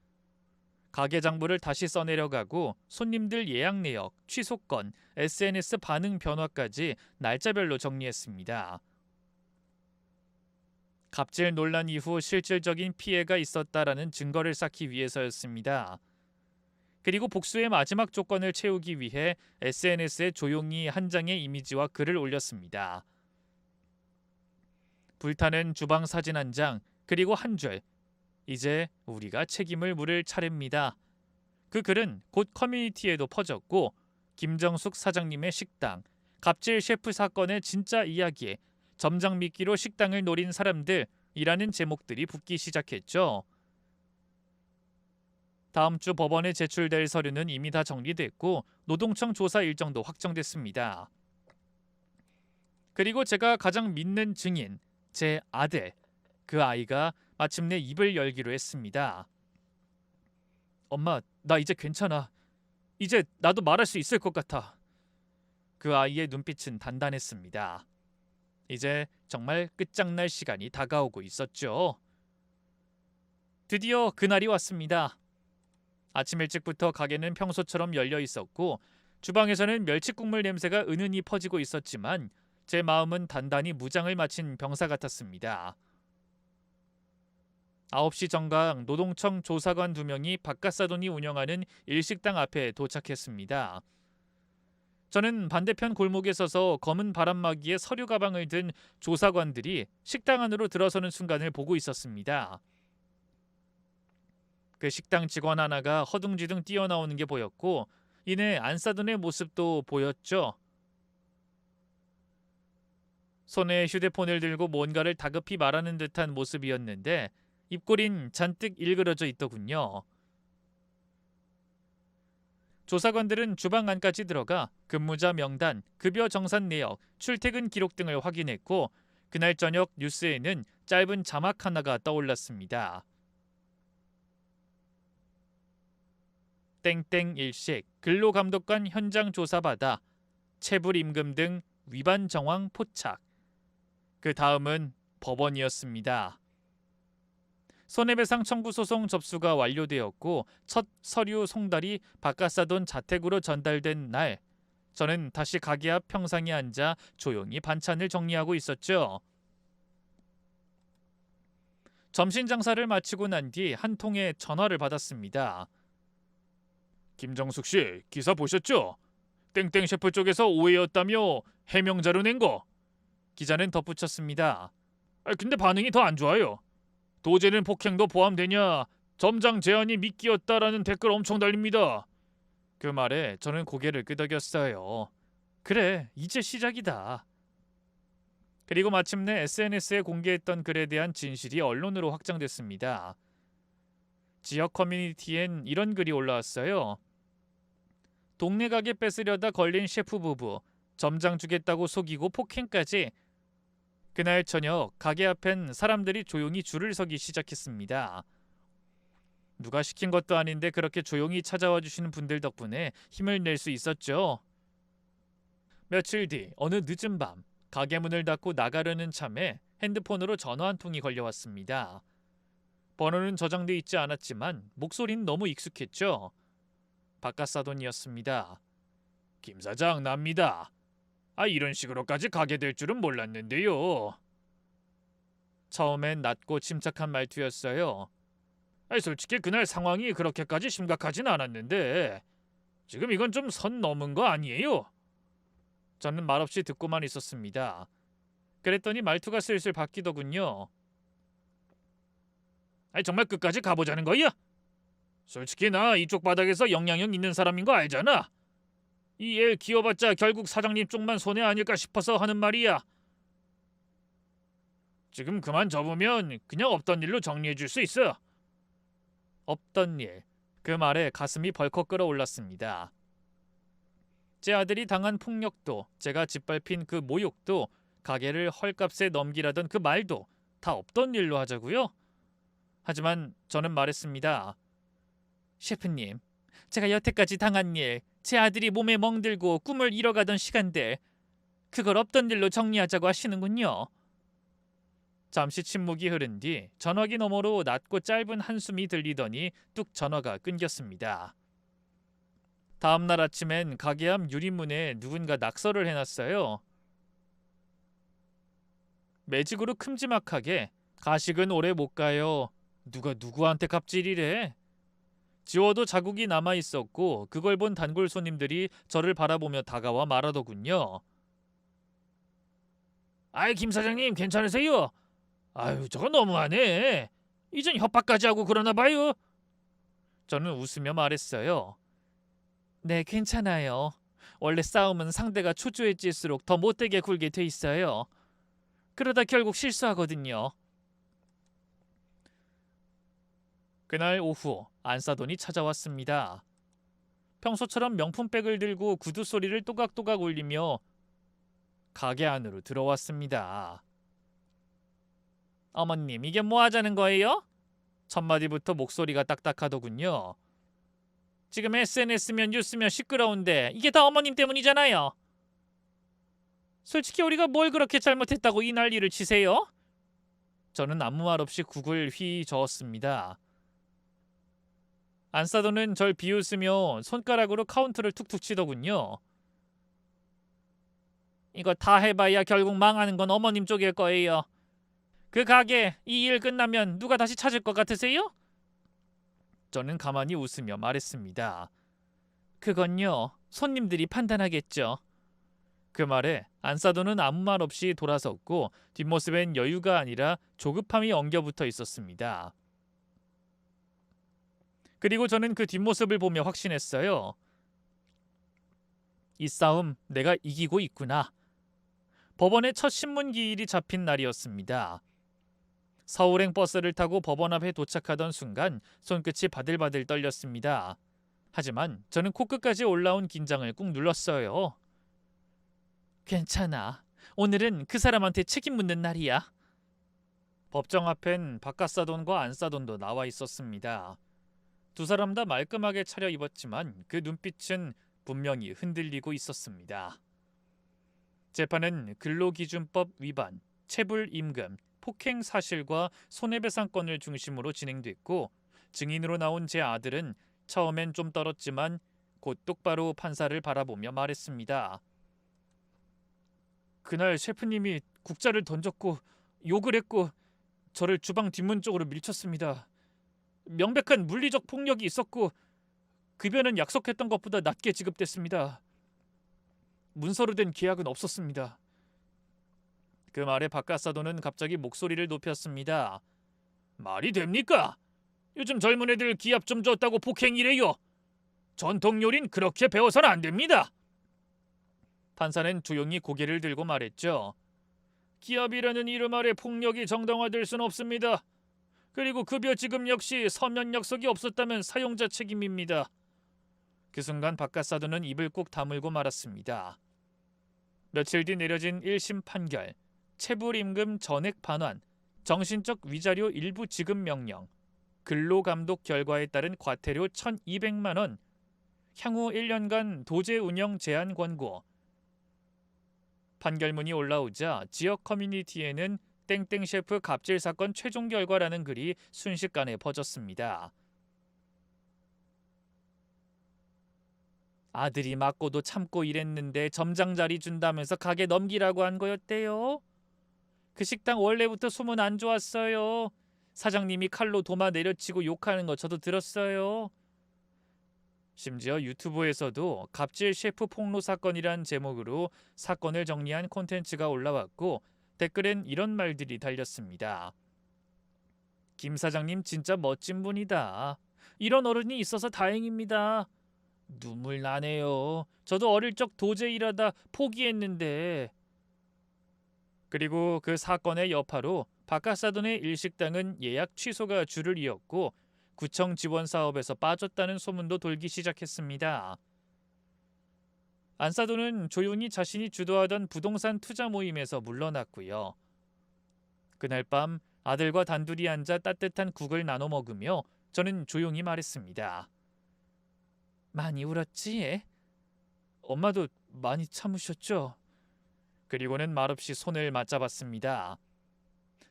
가게 장부를 다시 써내려가고 손님들 예약 내역, 취소건, SNS 반응 변화까지 날짜별로 정리했습니다. 갑질 논란 이후 실질적인 피해가 있었다라는 증거를 쌓기 위해서였습니다. 그리고 복수의 마지막 조건을 채우기 위해 SNS에 조용히 한 장의 이미지와 글을 올렸습니다. 불타는 주방 사진 한 장, 그리고 한 줄. 이제 우리가 책임을 물을 차례입니다. 그 글은 곧 커뮤니티에도 퍼졌고 김정숙 사장님의 식당, 갑질 셰프 사건의 진짜 이야기에 점장 미끼로 식당을 노린 사람들이라는 제목들이 붙기 시작했죠. 다음 주 법원에 제출될 서류는 이미 다 정리됐고 노동청 조사 일정도 확정됐습니다. 그리고 제가 가장 믿는 증인, 제 아들, 그 아이가 마침내 입을 열기로 했습니다. 엄마, 나 이제 괜찮아. 이제 나도 말할 수 있을 것 같아. 그 아이의 눈빛은 단단했습니다. 이제 정말 끝장날 시간이 다가오고 있었죠. 드디어 그날이 왔습니다. 아침 일찍부터 가게는 평소처럼 열려 있었고 주방에서는 멸치국물 냄새가 은은히 퍼지고 있었지만 제 마음은 단단히 무장을 마친 병사 같았습니다. 9시 정각 노동청 조사관 2명이 바깥사돈이 운영하는 일식당 앞에 도착했습니다. 저는 반대편 골목에 서서 검은 바람막이에 서류 가방을 든 조사관들이 식당 안으로 들어서는 순간을 보고 있었습니다. 그 식당 직원 하나가 허둥지둥 뛰어나오는 게 보였고 이내 안사돈의 모습도 보였죠. 손에 휴대폰을 들고 뭔가를 다급히 말하는 듯한 모습이었는데 입꼬린 잔뜩 일그러져 있더군요. 조사관들은 주방 안까지 들어가 근무자 명단, 급여 정산 내역, 출퇴근 기록 등을 확인했고 그날 저녁 뉴스에는 짧은 자막 하나가 떠올랐습니다. 땡땡 일식, 근로감독관 현장 조사받아 체불 임금 등 위반 정황 포착. 그 다음은 법원이었습니다. 손해배상 청구 소송 접수가 완료되었고 첫 서류 송달이 바깥사돈 자택으로 전달된 날 저는 다시 가게 앞 평상에 앉아 조용히 반찬을 정리하고 있었죠. 점심 장사를 마치고 난 뒤 한 통의 전화를 받았습니다. 김정숙 씨, 기사 보셨죠? 땡땡 셰프 쪽에서 오해였다며 해명 자료 낸 거. 기자는 덧붙였습니다. 근데 반응이 더 안 좋아요. 도제는 폭행도 포함되냐? 점장 제안이 미끼였다라는 댓글 엄청 달립니다. 그 말에 저는 고개를 끄덕였어요. 그래, 이제 시작이다. 그리고 마침내 SNS에 공개했던 글에 대한 진실이 언론으로 확정됐습니다. 지역 커뮤니티엔 이런 글이 올라왔어요. 동네 가게 뺏으려다 걸린 셰프 부부, 점장 주겠다고 속이고 폭행까지. 그날 저녁 가게 앞엔 사람들이 조용히 줄을 서기 시작했습니다. 누가 시킨 것도 아닌데 그렇게 조용히 찾아와 주시는 분들 덕분에 힘을 낼 수 있었죠. 며칠 뒤 어느 늦은 밤 가게 문을 닫고 나가려는 참에 핸드폰으로 전화 한 통이 걸려왔습니다. 번호는 저장돼 있지 않았지만 목소리는 너무 익숙했죠. 바깥사돈이었습니다. 김 사장, 납니다. 이런 식으로까지 가게 될 줄은 몰랐는데요. 처음엔 낮고 침착한 말투였어요. 솔직히 그날 상황이 그렇게까지 심각하진 않았는데 지금 이건 좀 선 넘은 거 아니에요? 저는 말없이 듣고만 있었습니다. 그랬더니 말투가 슬슬 바뀌더군요. 정말 끝까지 가보자는 거야? 솔직히 나 이쪽 바닥에서 영향력 있는 사람인 거 알잖아. 이 애 기어봤자 결국 사장님 쪽만 손해 아닐까 싶어서 하는 말이야. 지금 그만 접으면 그냥 없던 일로 정리해 줄 수 있어. 없던 일. 그 말에 가슴이 벌컥 끓어올랐습니다. 제 아들이 당한 폭력도, 제가 짓밟힌 그 모욕도, 가게를 헐값에 넘기라던 그 말도 다 없던 일로 하자고요? 하지만 저는 말했습니다. 셰프님, 제가 여태까지 당한 일, 제 아들이 몸에 멍들고 꿈을 잃어가던 시간들, 그걸 없던 일로 정리하자고 하시는군요. 잠시 침묵이 흐른 뒤 전화기 너머로 낮고 짧은 한숨이 들리더니 뚝 전화가 끊겼습니다. 다음 날 아침엔 가게 앞 유리문에 누군가 낙서를 해놨어요. 매직으로 큼지막하게 가식은 오래 못 가요. 누가 누구한테 갑질이래? 지워도 자국이 남아있었고 그걸 본 단골 손님들이 저를 바라보며 다가와 말하더군요. 김 사장님 저는 웃으며 말했어요. 네, 괜찮아요. 원래 싸움은 상대가 초조해질수록 더 못되게 굴게 돼 있어요. 그러다 결국 실수하거든요. 그날 오후 안사돈이 찾아왔습니다. 평소처럼 명품백을 들고 구두 소리를 또각또각 울리며 가게 안으로 들어왔습니다. 어머님, 이게 뭐 하자는 거예요? 첫 마디부터 목소리가 딱딱하더군요. 지금 SNS면 뉴스면 시끄러운데 이게 다 어머님 때문이잖아요. 솔직히 우리가 뭘 그렇게 잘못했다고 이 난리를 치세요? 저는 아무 말 없이 국을 휘 저었습니다. 안사돈은 절 비웃으며 손가락으로 카운터를 툭툭 치더군요. 이거 다 해봐야 결국 망하는 건 어머님 쪽일 거예요. 그 가게 이 일 끝나면 누가 다시 찾을 것 같으세요? 저는 가만히 웃으며 말했습니다. 그건요, 손님들이 판단하겠죠. 그 말에 안사돈은 아무 말 없이 돌아섰고 뒷모습엔 여유가 아니라 조급함이 엉겨붙어 있었습니다. 그리고 저는 그 뒷모습을 보며 확신했어요. 이 싸움 내가 이기고 있구나. 법원의 첫 신문 기일이 잡힌 날이었습니다. 서울행 버스를 타고 법원 앞에 도착하던 순간 손끝이 바들바들 떨렸습니다. 하지만 저는 코끝까지 올라온 긴장을 꾹 눌렀어요. 괜찮아. 오늘은 그 사람한테 책임 묻는 날이야. 법정 앞엔 바깥사돈과 안사돈도 나와 있었습니다. 두 사람 다 말끔하게 차려입었지만 그 눈빛은 분명히 흔들리고 있었습니다. 재판은 근로기준법 위반, 체불임금, 폭행 사실과 손해배상권을 중심으로 진행됐고 증인으로 나온 제 아들은 처음엔 좀 떨었지만 곧 똑바로 판사를 바라보며 말했습니다. 그날 셰프님이 국자를 던졌고 욕을 했고 저를 주방 뒷문 쪽으로 밀쳤습니다. 명백한 물리적 폭력이 있었고 급여는 약속했던 것보다 낮게 지급됐습니다. 문서로 된 계약은 없었습니다. 그 말에 바깥사돈은 갑자기 목소리를 높였습니다. 말이 됩니까? 요즘 젊은 애들 기합 좀 줬다고 폭행이래요. 전통 요리는 그렇게 배워서는 안 됩니다. 판사는 조용히 고개를 들고 말했죠. 기합이라는 이름 아래 폭력이 정당화될 수는 없습니다. 그리고 급여 지급 역시 서면 약속이 없었다면 사용자 책임입니다. 그 순간 바깥사돈은 입을 꾹 다물고 말았습니다. 며칠 뒤 내려진 1심 판결, 체불임금 전액 반환, 정신적 위자료 일부 지급 명령, 근로감독 결과에 따른 과태료 1,200만 원, 향후 1년간 도제 운영 제한 권고. 판결문이 올라오자 지역 커뮤니티에는 땡땡 셰프 갑질 사건 최종 결과라는 글이 순식간에 퍼졌습니다. 아들이 맞고도 참고 일했는데 점장 자리 준다면서 가게 넘기라고 한 거였대요. 그 식당 원래부터 소문 안 좋았어요. 사장님이 칼로 도마 내려치고 욕하는 거 저도 들었어요. 심지어 유튜브에서도 갑질 셰프 폭로 사건이란 제목으로 사건을 정리한 콘텐츠가 올라왔고 댓글엔 이런 말들이 달렸습니다. 김 사장님 진짜 멋진 분이다. 이런 어른이 있어서 다행입니다. 눈물 나네요. 저도 어릴 적 도제 일하다 포기했는데. 그리고 그 사건의 여파로 바깥사돈의 일식당은 예약 취소가 줄을 이었고 구청 지원 사업에서 빠졌다는 소문도 돌기 시작했습니다. 안사돈은 조용히 자신이 주도하던 부동산 투자 모임에서 물러났고요. 그날 밤 아들과 단둘이 앉아 따뜻한 국을 나눠 먹으며 저는 조용히 말했습니다. 많이 울었지? 엄마도 많이 참으셨죠? 그리고는 말없이 손을 맞잡았습니다.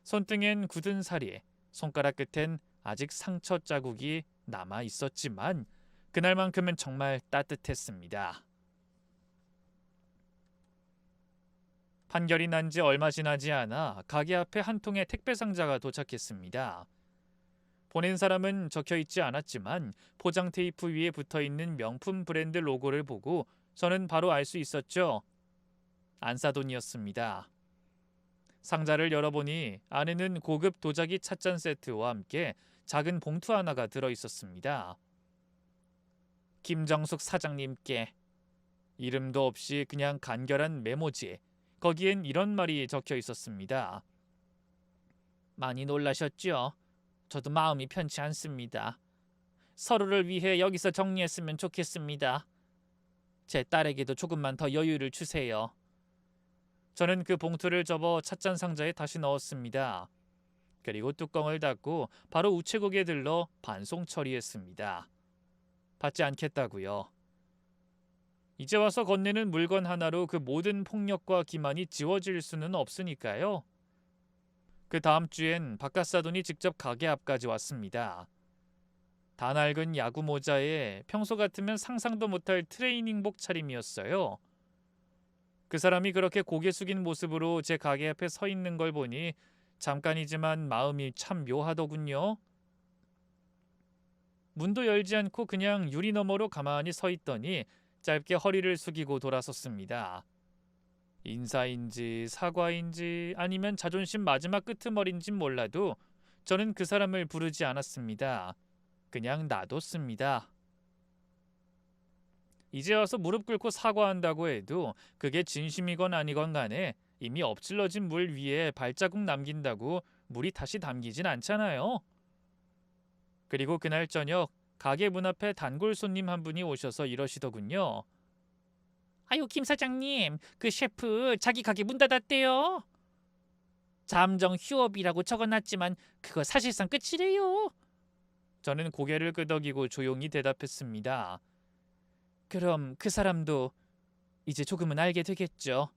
손등엔 굳은 살이, 손가락 끝엔 아직 상처 자국이 남아 있었지만 그날만큼은 정말 따뜻했습니다. 판결이 난 지 얼마 지나지 않아 가게 앞에 한 통의 택배 상자가 도착했습니다. 보낸 사람은 적혀 있지 않았지만 포장 테이프 위에 붙어 있는 명품 브랜드 로고를 보고 저는 바로 알 수 있었죠. 안사돈이었습니다. 상자를 열어보니 안에는 고급 도자기 찻잔 세트와 함께 작은 봉투 하나가 들어 있었습니다. 김정숙 사장님께. 이름도 없이 그냥 간결한 메모지. 거기엔 이런 말이 적혀 있었습니다. 많이 놀라셨죠? 저도 마음이 편치 않습니다. 서로를 위해 여기서 정리했으면 좋겠습니다. 제 딸에게도 조금만 더 여유를 주세요. 저는 그 봉투를 접어 찻잔 상자에 다시 넣었습니다. 그리고 뚜껑을 닫고 바로 우체국에 들러 반송 처리했습니다. 받지 않겠다고요. 이제 와서 건네는 물건 하나로 그 모든 폭력과 기만이 지워질 수는 없으니까요. 그 다음 주엔 바깥사돈이 직접 가게 앞까지 왔습니다. 다 낡은 야구 모자에 평소 같으면 상상도 못할 트레이닝복 차림이었어요. 그 사람이 그렇게 고개 숙인 모습으로 제 가게 앞에 서 있는 걸 보니 잠깐이지만 마음이 참 묘하더군요. 문도 열지 않고 그냥 유리 너머로 가만히 서 있더니 짧게 허리를 숙이고 돌아섰습니다. 인사인지 사과인지 아니면 자존심 마지막 끄트머리인진 몰라도 저는 그 사람을 부르지 않았습니다. 그냥 놔뒀습니다. 이제 와서 무릎 꿇고 사과한다고 해도 그게 진심이건 아니건 간에 이미 엎질러진 물 위에 발자국 남긴다고 물이 다시 담기진 않잖아요. 그리고 그날 저녁 가게 문 앞에 단골 손님 한 분이 오셔서 이러시더군요. 아유, 김 사장님, 그 셰프 자기 가게 문 닫았대요. 잠정 휴업이라고 적어놨지만 그거 사실상 끝이래요. 저는 고개를 끄덕이고 조용히 대답했습니다. 그럼 그 사람도 이제 조금은 알게 되겠죠.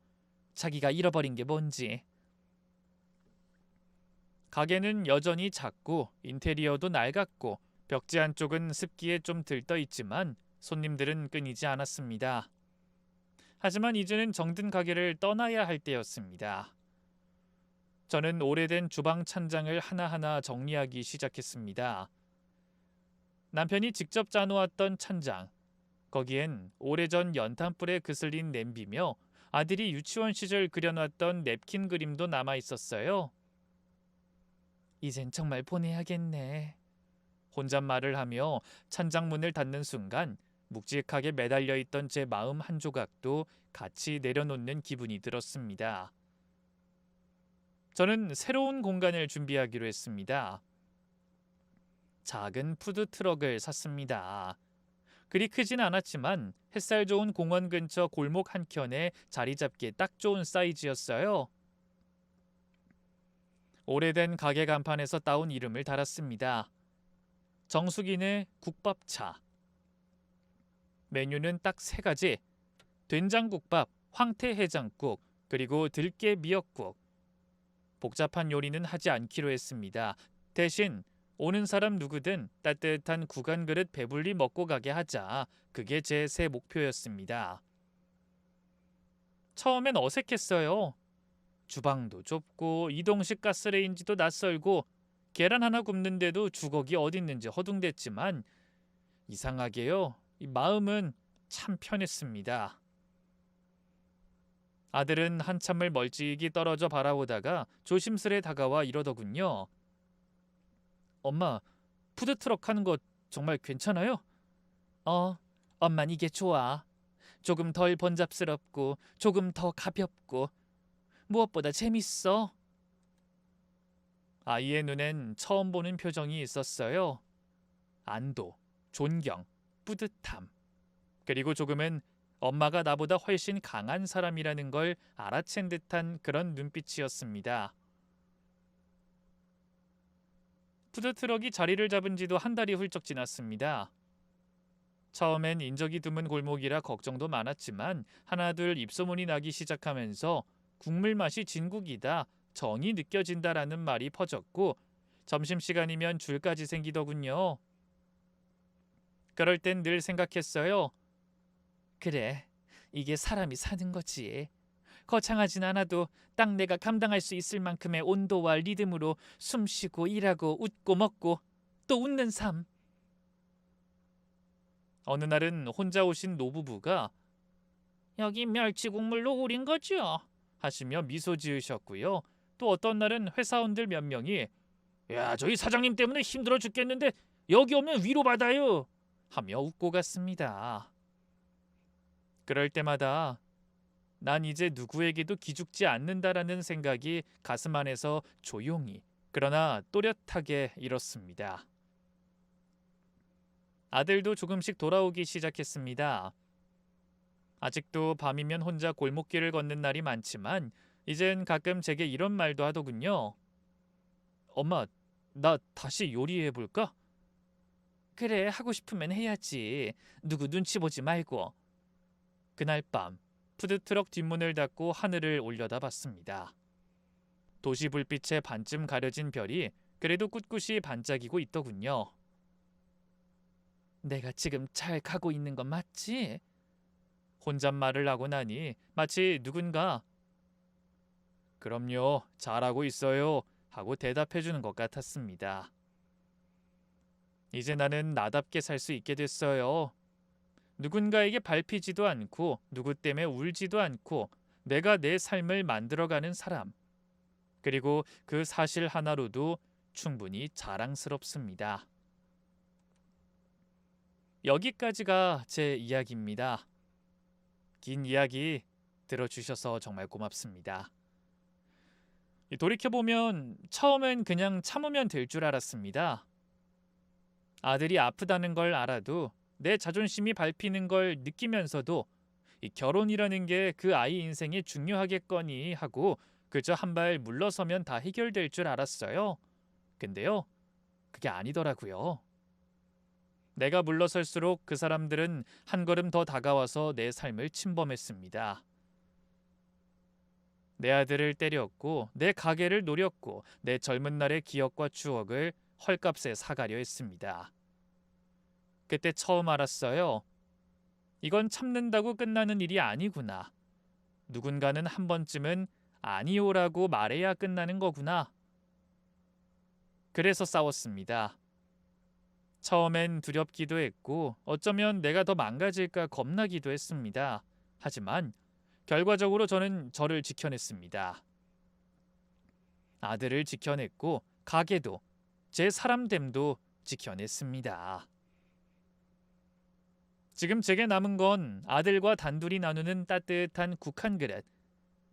자기가 잃어버린 게 뭔지. 가게는 여전히 작고 인테리어도 낡았고 벽지 한쪽은 습기에 좀 들떠 있지만 손님들은 끊이지 않았습니다. 하지만 이제는 정든 가게를 떠나야 할 때였습니다. 저는 오래된 주방 찬장을 하나하나 정리하기 시작했습니다. 남편이 직접 짜놓았던 찬장, 거기엔 오래전 연탄불에 그슬린 냄비며 아들이 유치원 시절 그려놨던 냅킨 그림도 남아 있었어요. 이젠 정말 보내야겠네. 혼잣말을 하며 찬장문을 닫는 순간 묵직하게 매달려 있던 제 마음 한 조각도 같이 내려놓는 기분이 들었습니다. 저는 새로운 공간을 준비하기로 했습니다. 작은 푸드 트럭을 샀습니다. 그리 크진 않았지만 햇살 좋은 공원 근처 골목 한켠에 자리 잡기에 딱 좋은 사이즈였어요. 오래된 가게 간판에서 따온 이름을 달았습니다. 정숙이네 국밥차. 메뉴는 딱 3가지. 된장국밥, 황태해장국, 그리고 들깨 미역국. 복잡한 요리는 하지 않기로 했습니다. 대신 오는 사람 누구든 따뜻한 국안 그릇 배불리 먹고 가게 하자. 그게 제 새 목표였습니다. 처음엔 어색했어요. 주방도 좁고 이동식 가스레인지도 낯설고 계란 하나 굽는데도 주걱이 어딨는지 허둥댔지만 이상하게요. 이 마음은 참 편했습니다. 아들은 한참을 멀찍이 떨어져 바라보다가 조심스레 다가와 이러더군요. 엄마, 푸드트럭 하는 거 정말 괜찮아요? 엄만 이게 좋아. 조금 덜 번잡스럽고 조금 더 가볍고 무엇보다 재밌어. 아이의 눈엔 처음 보는 표정이 있었어요. 안도, 존경, 뿌듯함. 그리고 조금은 엄마가 나보다 훨씬 강한 사람이라는 걸 알아챈 듯한 그런 눈빛이었습니다. 푸드트럭이 자리를 잡은 지도 한 달이 훌쩍 지났습니다. 처음엔 인적이 드문 골목이라 걱정도 많았지만 하나둘 입소문이 나기 시작하면서 국물 맛이 진국이다, 정이 느껴진다라는 말이 퍼졌고 점심시간이면 줄까지 생기더군요. 그럴 땐 늘 생각했어요. 그래, 이게 사람이 사는 거지. 거창하진 않아도 딱 내가 감당할 수 있을 만큼의 온도와 리듬으로 숨쉬고 일하고 웃고 먹고 또 웃는 삶. 어느 날은 혼자 오신 노부부가 여기 멸치 국물로 우린 거죠? 하시며 미소 지으셨고요. 또 어떤 날은 회사원들 몇 명이 야, 저희 사장님 때문에 힘들어 죽겠는데 여기 오면 위로받아요. 하며 웃고 갔습니다. 그럴 때마다 난 이제 누구에게도 기죽지 않는다라는 생각이 가슴 안에서 조용히 그러나 또렷하게 일었습니다. 아들도 조금씩 돌아오기 시작했습니다. 아직도 밤이면 혼자 골목길을 걷는 날이 많지만 이젠 가끔 제게 이런 말도 하더군요. 엄마, 나 다시 요리해볼까? 그래, 하고 싶으면 해야지. 누구 눈치 보지 말고. 그날 밤 푸드트럭 뒷문을 닫고 하늘을 올려다봤습니다. 도시 불빛에 반쯤 가려진 별이 그래도 꿋꿋이 반짝이고 있더군요. 내가 지금 잘 가고 있는 건 맞지? 혼잣말을 하고 나니 마치 누군가 그럼요, 잘하고 있어요 하고 대답해주는 것 같았습니다. 이제 나는 나답게 살 수 있게 됐어요. 누군가에게 밟히지도 않고 누구 때문에 울지도 않고 내가 내 삶을 만들어가는 사람. 그리고 그 사실 하나로도 충분히 자랑스럽습니다. 여기까지가 제 이야기입니다. 긴 이야기 들어주셔서 정말 고맙습니다. 돌이켜보면 처음엔 그냥 참으면 될 줄 알았습니다. 아들이 아프다는 걸 알아도 내 자존심이 밟히는 걸 느끼면서도 이 결혼이라는 게 그 아이 인생이 중요하겠거니 하고 그저 한 발 물러서면 다 해결될 줄 알았어요. 근데요, 그게 아니더라고요. 내가 물러설수록 그 사람들은 한 걸음 더 다가와서 내 삶을 침범했습니다. 내 아들을 때렸고 내 가게를 노렸고 내 젊은 날의 기억과 추억을 헐값에 사가려 했습니다. 그때 처음 알았어요. 이건 참는다고 끝나는 일이 아니구나. 누군가는 한 번쯤은 아니오라고 말해야 끝나는 거구나. 그래서 싸웠습니다. 처음엔 두렵기도 했고 어쩌면 내가 더 망가질까 겁나기도 했습니다. 하지만 결과적으로 저는 저를 지켜냈습니다. 아들을 지켜냈고 가게도 제 사람됨도 지켜냈습니다. 지금 제게 남은 건 아들과 단둘이 나누는 따뜻한 국 한 그릇,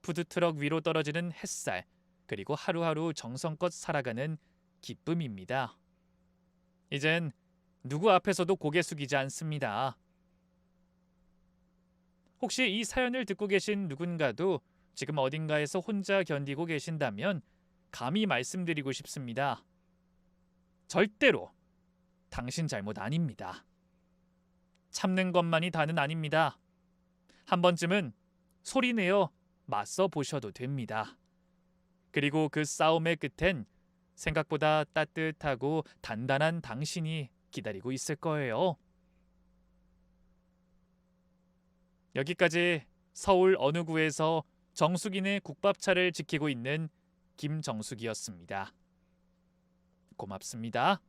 푸드트럭 위로 떨어지는 햇살, 그리고 하루하루 정성껏 살아가는 기쁨입니다. 이젠 누구 앞에서도 고개 숙이지 않습니다. 혹시 이 사연을 듣고 계신 누군가도 지금 어딘가에서 혼자 견디고 계신다면 감히 말씀드리고 싶습니다. 절대로 당신 잘못 아닙니다. 참는 것만이 다는 아닙니다. 한 번쯤은 소리내어 맞서 보셔도 됩니다. 그리고 그 싸움의 끝엔 생각보다 따뜻하고 단단한 당신이 기다리고 있을 거예요. 여기까지 서울 어느 구에서 정수기네 국밥차를 지키고 있는 김정숙이었습니다. 고맙습니다.